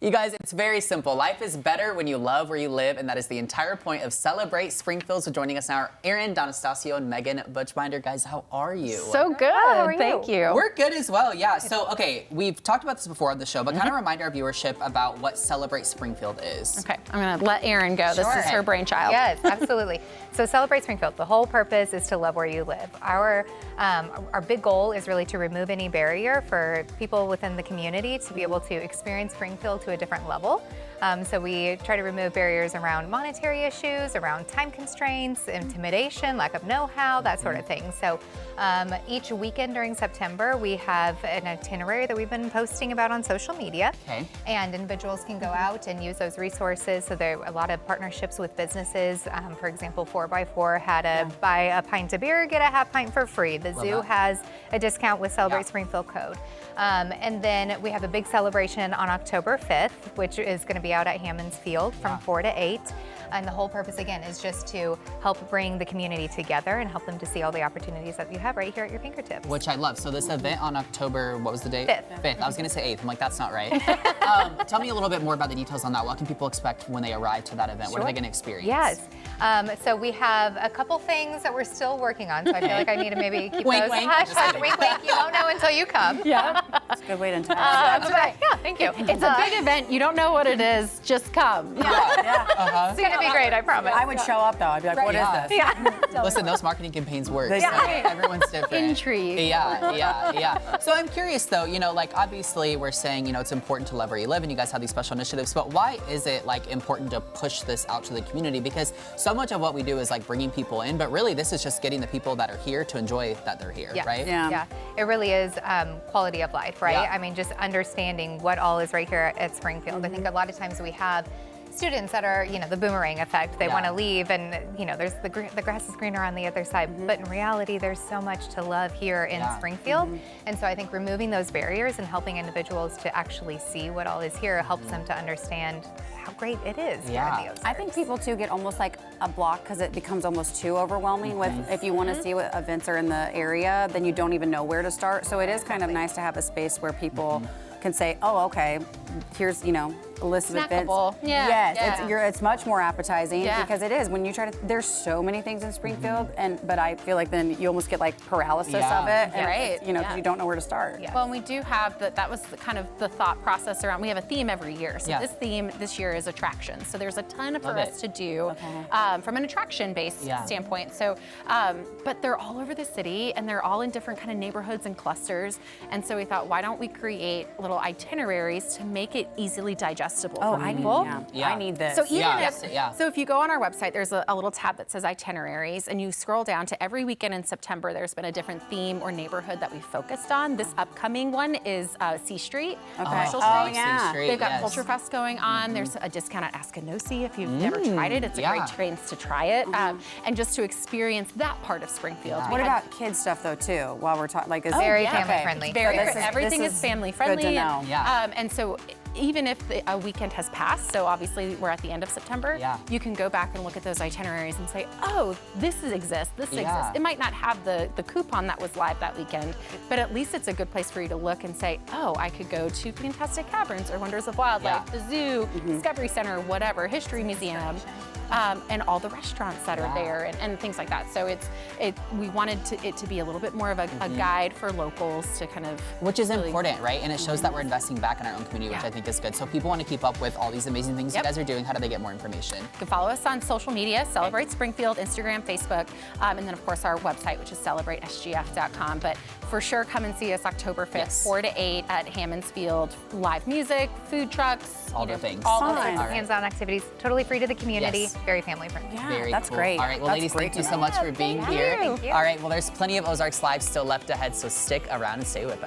You guys, it's very simple. Life is better when you love where you live, and that is the entire point of Celebrate Springfield. So joining us now are Erin, Donastasio, and Megan Butchbinder. Guys, how are you? So good. How are you? Thank you. We're good as well, yeah. So, okay, we've talked about this before on the show, but kind of remind our viewership about what Celebrate Springfield is. Okay, I'm gonna let Erin go. This is her brainchild. Yes, absolutely. So Celebrate Springfield, the whole purpose is to love where you live. Our big goal is really to remove any barrier for people within the community to be able to experience Springfield to a different level. So we try to remove barriers around monetary issues, around time constraints, intimidation, lack of know-how, that sort of thing. So each weekend during September, we have an itinerary that we've been posting about on social media. Okay. And individuals can go out and use those resources. So there are a lot of partnerships with businesses. For example, 4x4 had a buy a pint of beer, get a half pint for free. The zoo has a discount with Celebrate Springfield code. And then we have a big celebration on October 5th, which is going to be out at Hammond's Field from 4 to 8. And the whole purpose, again, is just to help bring the community together and help them to see all the opportunities that you have right here at your fingertips. Which I love. So this event on October, what was the date? 5th. 5th. I was going to say 8th. I'm like, that's not right. Tell me a little bit more about the details on that. What can people expect when they arrive to that event? What are they going to experience? Yes. So we have a couple things that we're still working on. So I feel like I need to maybe keep Wink, those wink. hush, hush, wink, wink. You won't know until you come. Yeah. That's a good way to entice. Yeah, thank you. It's a big event. You don't know what it is. Just come. It's going to be great, I promise. I would show up though. I'd be like, what is this? Yeah. Listen, those marketing campaigns work. They So do. everyone's different. Intrigue. Yeah. So I'm curious though, you know, like obviously we're saying, you know, it's important to love where you live and you guys have these special initiatives, but why is it like important to push this out to the community? Because so much of what we do is like bringing people in, but really this is just getting the people that are here to enjoy that they're here, right? Yeah, it really is quality of life, right? Yeah. I mean, just understanding what all is right here at Springfield. I think a lot of times we have students that are, you know, the boomerang effect. They want to leave and, you know, there's the grass is greener on the other side. But in reality, there's so much to love here in Springfield. And so I think removing those barriers and helping individuals to actually see what all is here helps them to understand how great it is here in the Ozarks. I think people too get almost like a block because it becomes almost too overwhelming with if you want to see what events are in the area, then you don't even know where to start. So it is kind of nice to have a space where people can say, oh, okay, here's, you know, a list of events. Yes, it's much more appetizing because it is when you try to. There's so many things in Springfield, but I feel like then you almost get like paralysis of it, and you know, because you don't know where to start. Well, and we do have that was kind of the thought process around. We have a theme every year, so this theme this year is attractions. So there's a ton for us to do from an attraction-based standpoint. So, but they're all over the city, and they're all in different kind of neighborhoods and clusters. And so we thought, why don't we create little itineraries to make it easily digestible for people? I need this. So even so if you go on our website, there's a little tab that says itineraries, and you scroll down to every weekend in September, there's been a different theme or neighborhood that we focused on. This upcoming one is C Street, Commercial Street. They've got Culture Fest going on. There's a discount at Askinosie if you've never tried it. It's a great chance to try it, and just to experience that part of Springfield. What about kids stuff though too? While we're talking, like, is very family friendly. Everything is family friendly. Good to know. And so even if a weekend has passed, so obviously we're at the end of September, you can go back and look at those itineraries and say, oh, this exists, this exists. It might not have the coupon that was live that weekend, but at least it's a good place for you to look and say, oh, I could go to Fantastic Caverns or Wonders of Wildlife, the zoo, Discovery Center, whatever, History Museum. And all the restaurants that are there and things like that. So we wanted it to be a little bit more of a guide for locals to kind of... Which is really important, right? And it shows that we're investing back in our own community, which I think is good. So if people want to keep up with all these amazing things you guys are doing, how do they get more information? You can follow us on social media, Celebrate Springfield, Instagram, Facebook, and then of course our website, which is celebratesgf.com. But for sure, come and see us October 5th, 4 to 8 at Hammond's Field. Live music, food trucks, all the things. All the hands-on activities, totally free to the community. Very family friendly. Very that's cool. great. All right, well, ladies, thank you so much for being here. Thank you. All right, well, there's plenty of Ozarks Live still left ahead, so stick around and stay with us.